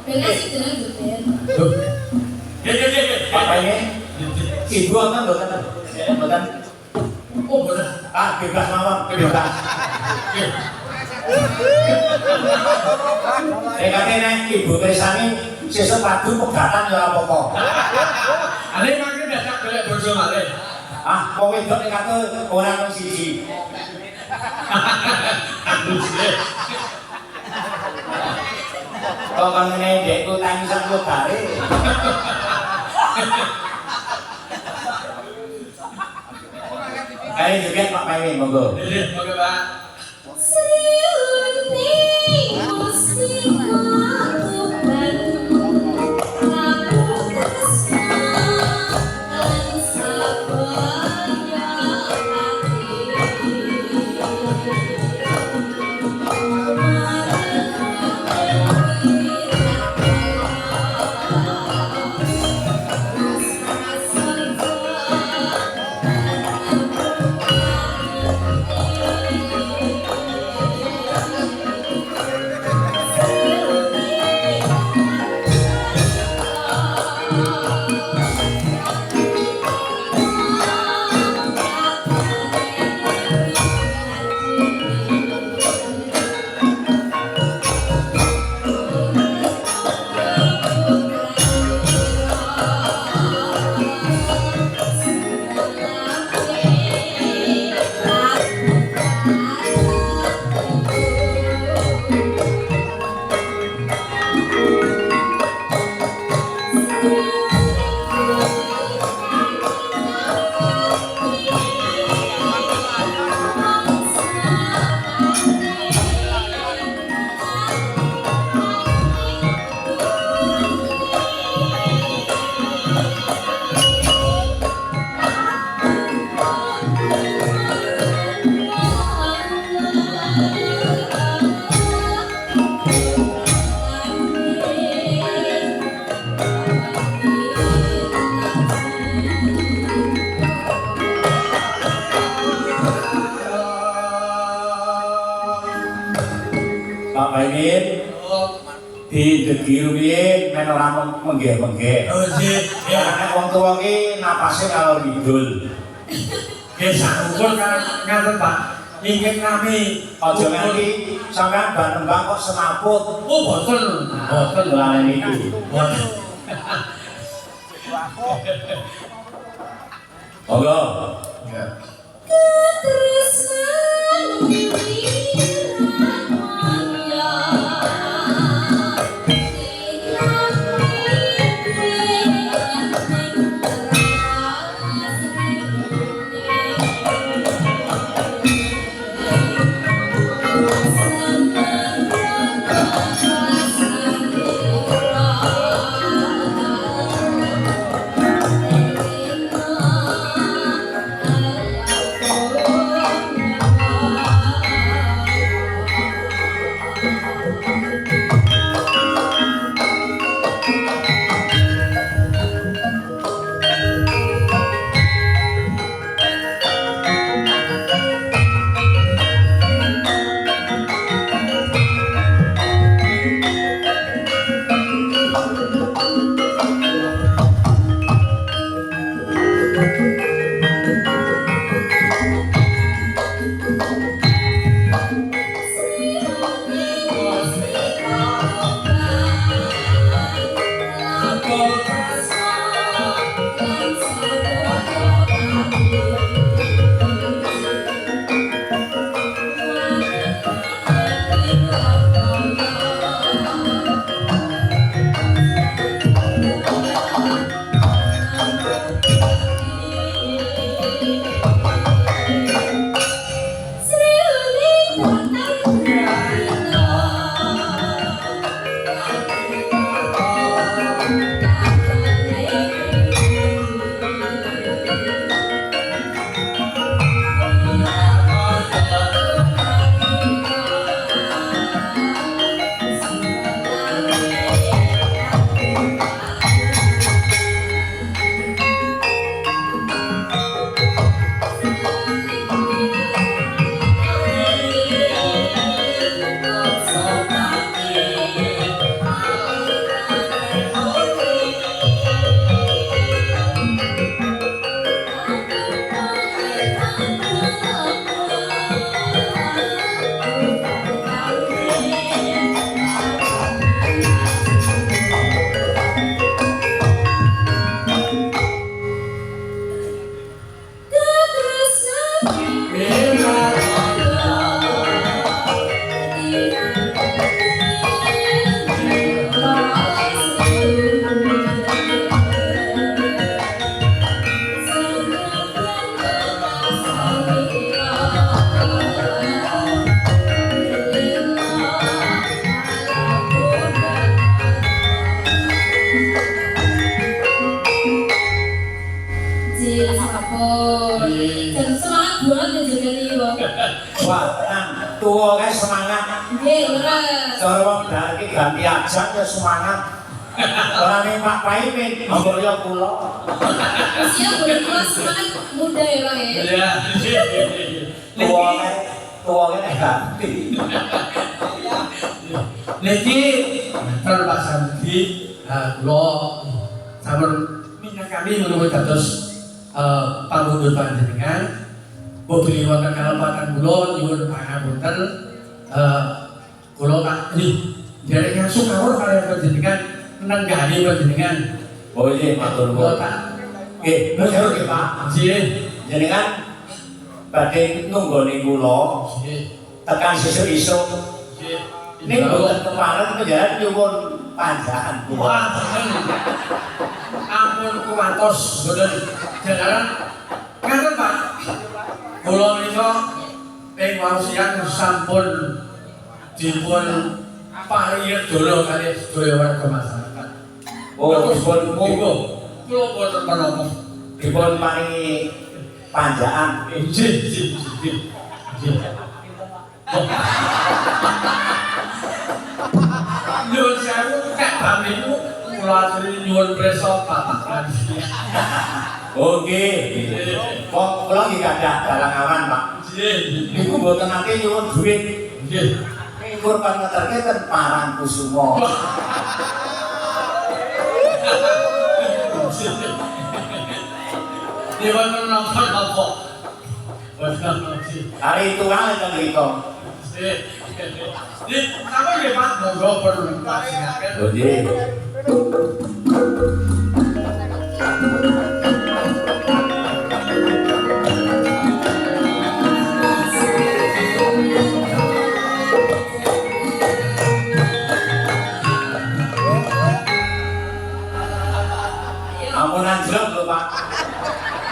Dengan sih dengan Jupiter. Apa ini? Ibu apa bukan? Bukan. Oh bukan. Ah bebas mawon, bebas. Katanya ibu Tresani sesuk padu pegatan ya apa-apa. Ale mangke dadak golek bojo malih. Ah, wong wedok nek kate ora nang siji. Kok kan ngene ndekku tangisan kok bare. Ayo juga Pak Pewi monggo. Monggo Pak. Pak Bainin di degil piye men ora menggeh-menggeh. Oh nggih. Nek wong tuwa ki napase kalau ngidul. Nggih sampun ngaten Pak. Inggih nami Aja nganti sampean bar nembang kok semaput. Oh boten. Boten lalen iku. Boten. Monggo. Wah, tenang. Tua kan semangat. Nggih, leres. Cara wong dalan iki ganti ajang ya semangat. Ora ning Pak Paimin, monggo ya kula. Usia udah tua semangat muda ya bang ya. Iya. Tua kan ganti. Niki kalau Pak Sandi, kula sampun minyak kami menuju dados pangundur panjenengan. Bobili wonten kalepatan kula nyuwun pangapunten kula tak ini derek sukawur kaliyan panjenengan nenggani panjenengan. Oh iya, matur Kula nuwun. tak Nggih, matur nggih Pak. nggih. Jenengan badhe nunggoni kula tekan sesuk-esuk. Ning boten kemarin penjara nyuwun panjangan kula. Wah, ampun kuwatos boten jalaran. Ngaten Pak. Kula menika ing wasiat sampun dipun paringi dolo kali sedaya warga masyarakat. Oh, dipun monggo. Kula boten menapa. dipun paringi panjangan. Nggih. Nyuwun sewu kek bamiku kula aturi nyuwun prisa babakan. Oh nggih. Kok kula iki gadah dalang awan, Pak. Nggih. Niku mboten nate nyuwun dhuwit. Nggih. Kurban ngeterke ten Parang Kusuma. Dewan menonton apa? Hari itu wae ten mriko. Ini apa ya Pak? Monggo perlu kasihkan. Oh nggih. Ampunan jelek lho Pak.